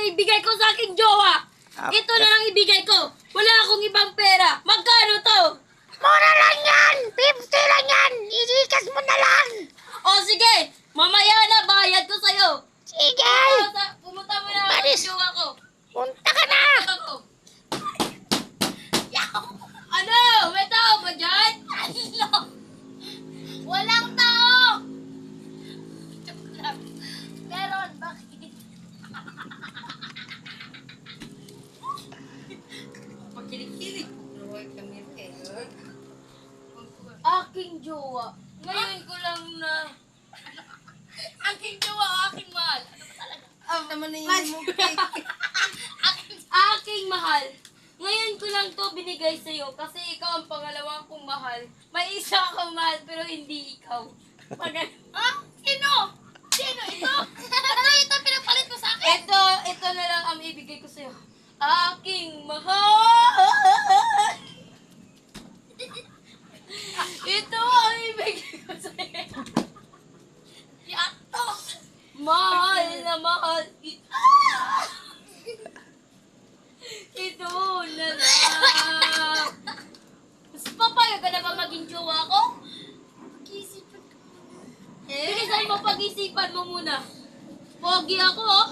ibigay ko sa aking jowa. Ito na lang ibigay ko. Wala akong ibang pera. Magkano to? Mura lang yan! 50 lang yan! Ilikas mo na lang! O sige, mamaya na bayad ko sa'yo. Sige! Pumunta mo na ako Maris. sa jowa ko. Punta ka na! Ako. Ano? May tao ba dyan? Ano? Walang tao! Joke lang. Meron, bakit? Pagkilig-kilig. Aking jowa. Ngayon ko lang na... Aking jowa, aking mahal. Ano ba talaga? Naman na yun mo cake. Aking mahal. Ngayon ko lang to binigay sa'yo kasi ikaw ang pangalawa kong mahal. May isa akong mahal pero hindi ikaw. Ha? Sino? Sino? Ito? Ito pinapalit mo sa akin? Ito na lang ang ibigay ko sa'yo. Aking mahal. Ito ang ibigay ko sa'yo. Yato. Mahal na mahal kita. Ito na lang. Mas papayag ka na ba maging jowa ko? Pag-isipan ka muna. Bilisan mo, pag-isipan mo muna. Pogi ako, oh.